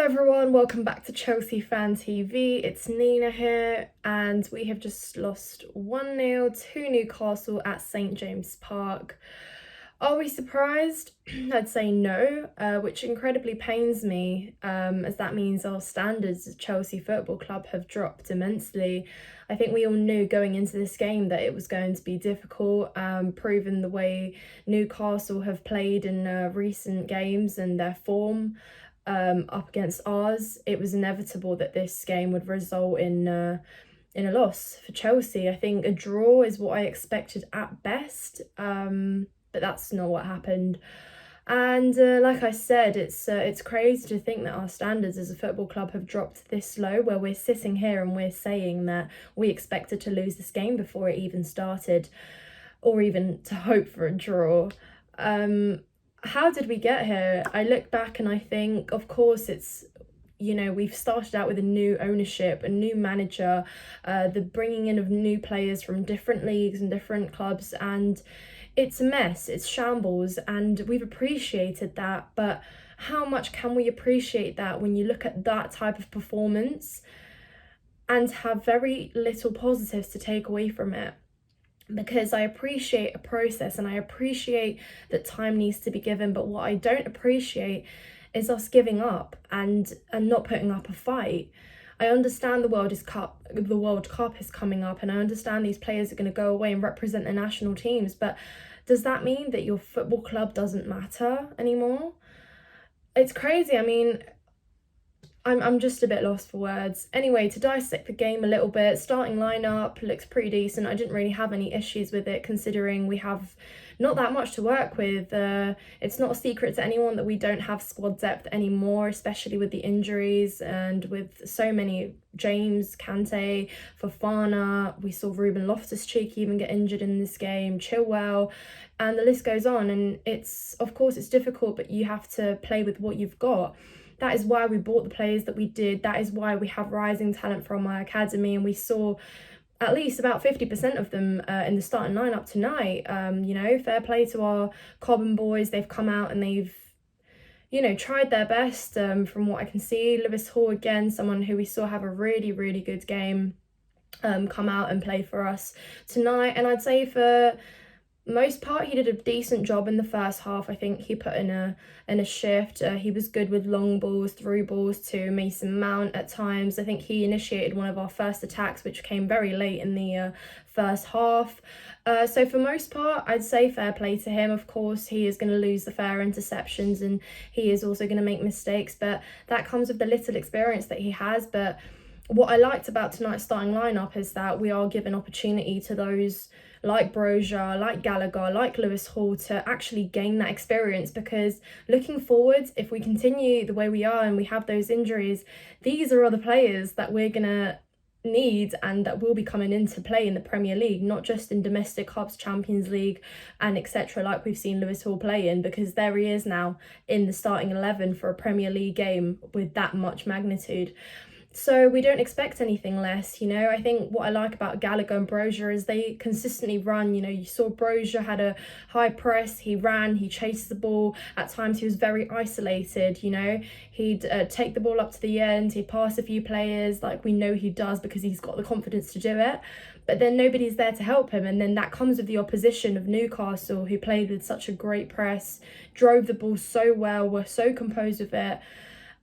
everyone, welcome back to Chelsea Fan TV. It's Nina here, and we have just lost 1-0 to Newcastle at St James Park. Are we surprised? I'd say no, which incredibly pains me, as that means our standards as Chelsea Football Club have dropped immensely. I think we all knew going into this game that it was going to be difficult, proven the way Newcastle have played in recent games and their form up against ours. It was inevitable that this game would result in a loss for Chelsea. I think a draw is what I expected at best, but that's not what happened. And like I said, it's crazy to think that our standards as a football club have dropped this low, where we're sitting here and we're saying that we expected to lose this game before it even started, or even to hope for a draw. How did we get here? I look back and I think, of course, we've started out with a new ownership, a new manager, the bringing in of new players from different leagues and different clubs, and it's a mess, it's shambles, and we've appreciated that. But how much can we appreciate that when you look at that type of performance and have very little positives to take away from it? Because I appreciate a process and I appreciate that time needs to be given, but what I don't appreciate is us giving up and not putting up a fight. I understand the World Cup is coming up, and I understand these players are going to go away and represent their national teams, but does that mean that your football club doesn't matter anymore? It's crazy. I mean, I'm just a bit lost for words. Anyway, to dissect the game a little bit, starting lineup looks pretty decent. I didn't really have any issues with it, considering we have not that much to work with. It's not a secret to anyone that we don't have squad depth anymore, especially with the injuries and with so many. James, Kante, Fofana, we saw Ruben Loftus-Cheek even get injured in this game, Chilwell, and the list goes on. And it's difficult, but you have to play with what you've got. That is why we bought the players that we did. That is why we have rising talent from our academy, and we saw at least about 50% of them in the starting lineup tonight. Fair play to our Cobham boys. They've come out and they've, tried their best from what I can see. Lewis Hall, again, someone who we saw have a really, really good game, come out and play for us tonight. And I'd say for most part he did a decent job in the first half. I think he put in a shift. He was good with long balls, through balls to Mason Mount at times. I think he initiated one of our first attacks, which came very late in the first half. So for most part, I'd say fair play to him. Of course, he is going to lose the fair interceptions and he is also going to make mistakes, but that comes with the little experience that he has. But what I liked about tonight's starting lineup is that we are given opportunity to those like Brozier, like Gallagher, like Lewis Hall to actually gain that experience, because looking forward, if we continue the way we are and we have those injuries, these are other players that we're going to need and that will be coming into play in the Premier League, not just in domestic cups, Champions League and etc., like we've seen Lewis Hall play in, because there he is now in the starting 11 for a Premier League game with that much magnitude. So we don't expect anything less. I think what I like about Gallagher and Brozier is they consistently run. You saw Brozier had a high press, he ran, he chased the ball. At times he was very isolated. He'd take the ball up to the end, he'd pass a few players like we know he does because he's got the confidence to do it. But then nobody's there to help him, and then that comes with the opposition of Newcastle, who played with such a great press, drove the ball so well, were so composed with it.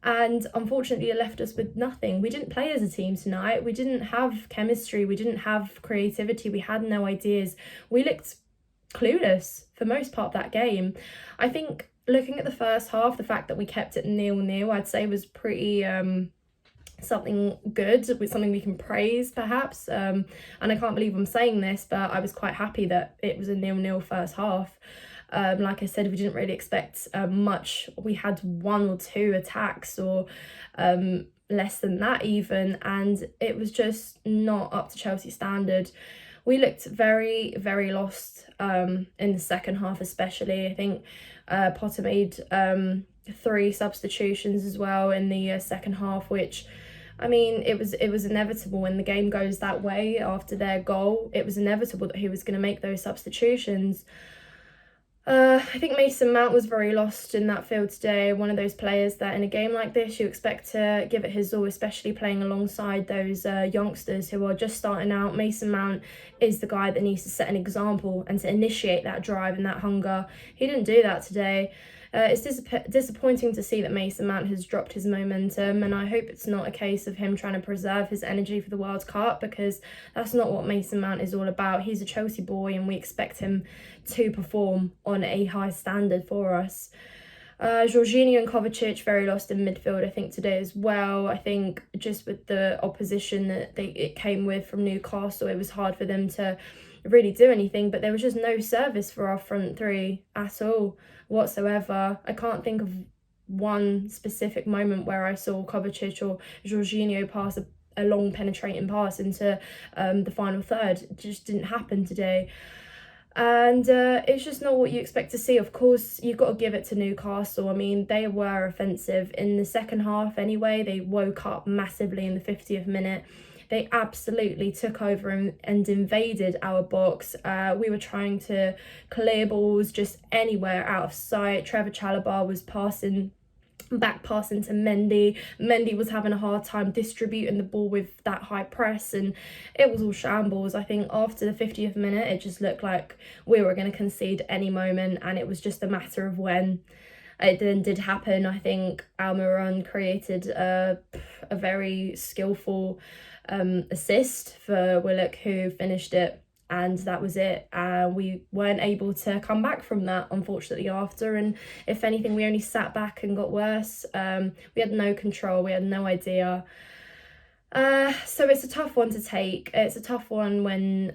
And unfortunately, it left us with nothing. We didn't play as a team tonight. We didn't have chemistry. We didn't have creativity. We had no ideas. We looked clueless for most part of that game. I think looking at the first half, the fact that we kept it 0-0, I'd say was pretty something good, with something we can praise perhaps. And I can't believe I'm saying this, but I was quite happy that it was a 0-0 first half. Like I said, we didn't really expect much. We had 1 or 2 attacks, or less than that even, and it was just not up to Chelsea standard. We looked very, very lost in the second half especially. I think Potter made 3 substitutions as well in the second half, which, I mean, it was inevitable when the game goes that way after their goal. It was inevitable that he was going to make those substitutions. I think Mason Mount was very lost in that field today. One of those players that in a game like this you expect to give it his all, especially playing alongside those youngsters who are just starting out. Mason Mount is the guy that needs to set an example and to initiate that drive and that hunger. He didn't do that today. It's disappointing to see that Mason Mount has dropped his momentum, and I hope it's not a case of him trying to preserve his energy for the World Cup, because that's not what Mason Mount is all about. He's a Chelsea boy and we expect him to perform on a high standard for us. Jorginho and Kovacic very lost in midfield, I think, today as well. I think just with the opposition that it came with from Newcastle, it was hard for them to really do anything, but there was just no service for our front three at all whatsoever. I can't think of one specific moment where I saw Kovacic or Jorginho pass a long penetrating pass into the final third. It just didn't happen today. And it's just not what you expect to see. Of course, you've got to give it to Newcastle. I mean, they were offensive in the second half anyway. They woke up massively in the 50th minute. They absolutely took over and invaded our box. We were trying to clear balls just anywhere out of sight. Trevor Chalobah was passing to Mendy. Mendy was having a hard time distributing the ball with that high press, and it was all shambles. I think after the 50th minute, it just looked like we were going to concede any moment, and it was just a matter of when. It then did happen. I think Almiron created a very skillful assist for Willock, who finished it, and that was it. We weren't able to come back from that, unfortunately, after, and if anything, we only sat back and got worse. We had no control, we had no idea. So it's a tough one to take. It's a tough one when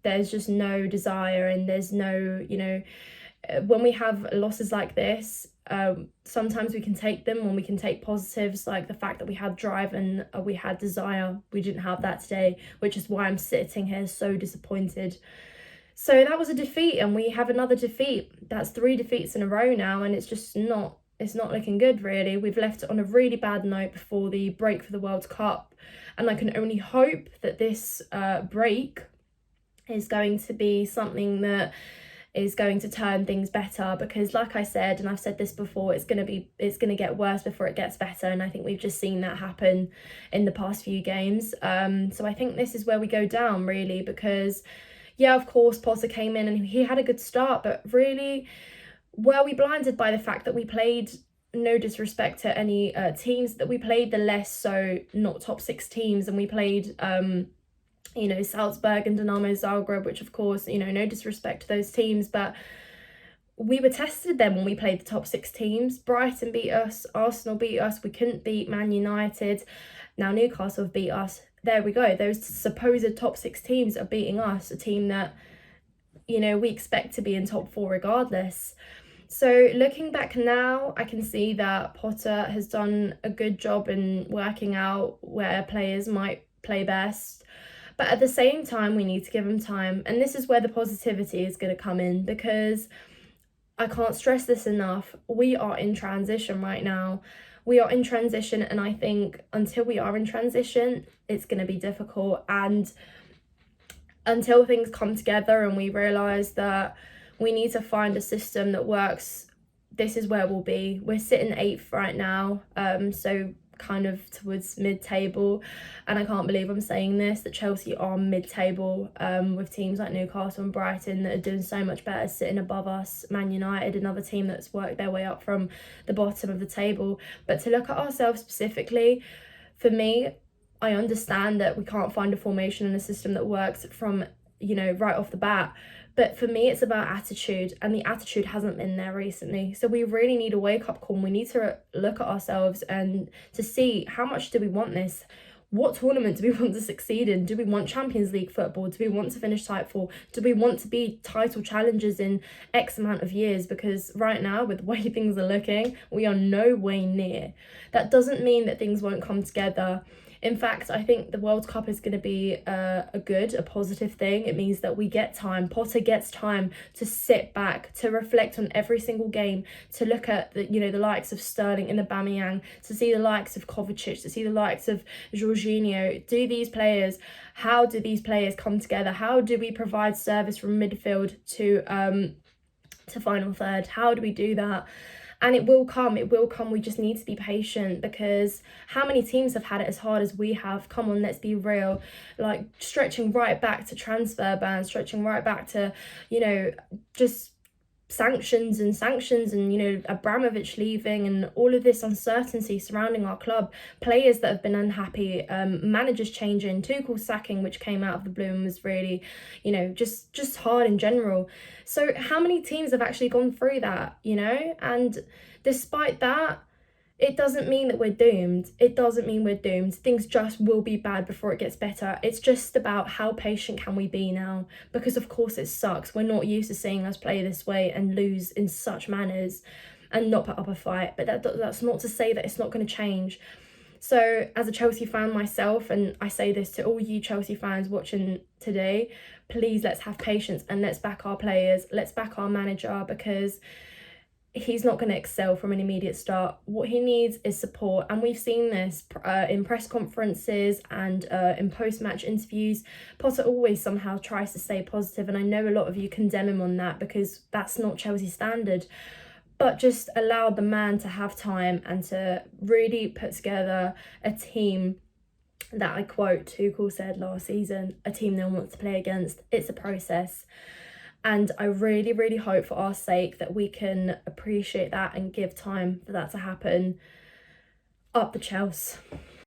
there's just no desire and there's no, when we have losses like this, sometimes we can take them when we can take positives, like the fact that we had drive and we had desire. We didn't have that today, which is why I'm sitting here so disappointed. So that was a defeat, and we have another defeat. That's 3 defeats in a row now, and it's not looking good, really. We've left it on a really bad note before the break for the World Cup, and I can only hope that this break is going to be something that is going to turn things better, because like I said, and I've said this before, it's going to get worse before it gets better, and I think we've just seen that happen in the past few games. So I think this is where we go down, really, because yeah, of course Potter came in and he had a good start, but really were we blinded by the fact that we played, no disrespect to any teams that we played, the less so not top 6 teams, and we played Salzburg and Dinamo Zagreb, which of course, no disrespect to those teams, but we were tested then when we played the top 6 teams. Brighton beat us, Arsenal beat us, we couldn't beat Man United. Now Newcastle have beat us. There we go. Those supposed top 6 teams are beating us, a team that, we expect to be in top 4 regardless. So looking back now, I can see that Potter has done a good job in working out where players might play best. But at the same time, we need to give him time. And this is where the positivity is going to come in, because I can't stress this enough. We are in transition right now. We are in transition, and I think until we are in transition, it's going to be difficult. And until things come together and we realise that we need to find a system that works, this is where we'll be. We're sitting 8th right now, so kind of towards mid-table, and I can't believe I'm saying this, that Chelsea are mid-table, with teams like Newcastle and Brighton that are doing so much better, sitting above us. Man United, another team that's worked their way up from the bottom of the table. But to look at ourselves specifically, for me, I understand that we can't find a formation and a system that works from, right off the bat. But for me, it's about attitude, and the attitude hasn't been there recently. So we really need a wake-up call. We need to look at ourselves and to see, how much do we want this? What tournament do we want to succeed in? Do we want Champions League football? Do we want to finish type 4? Do we want to be title challengers in X amount of years? Because right now, with the way things are looking, we are no way near. That doesn't mean that things won't come together. In fact, I think the World Cup is going to be a positive thing. It means that we get time. Potter gets time to sit back, to reflect on every single game, to look at the likes of Sterling and Aubameyang, to see the likes of Kovacic, to see the likes of Jorginho. How do these players come together? How do we provide service from midfield to to final third. How do we do that? And it will come, we just need to be patient, because how many teams have had it as hard as we have? Come on, let's be real. Like, stretching right back to transfer bans, stretching right back to, just sanctions and Abramovich leaving, and all of this uncertainty surrounding our club, players that have been unhappy, managers changing, Tuchel sacking, which came out of the blue and was really, just hard in general. So how many teams have actually gone through that, and despite that, it doesn't mean that we're doomed. It doesn't mean we're doomed. Things just will be bad before it gets better. It's just about how patient can we be now? Because of course it sucks. We're not used to seeing us play this way and lose in such manners and not put up a fight. But that's not to say that it's not going to change. So as a Chelsea fan myself, and I say this to all you Chelsea fans watching today, please, let's have patience and let's back our players. Let's back our manager, because he's not going to excel from an immediate start. What he needs is support, and we've seen this in press conferences and in post-match interviews. Potter always somehow tries to stay positive, and I know a lot of you condemn him on that because that's not Chelsea standard, but just allow the man to have time and to really put together a team that, I quote, Tuchel said last season, a team no one wants to play against. It's a process. And I really, really hope for our sake that we can appreciate that and give time for that to happen. Up the Chelsea.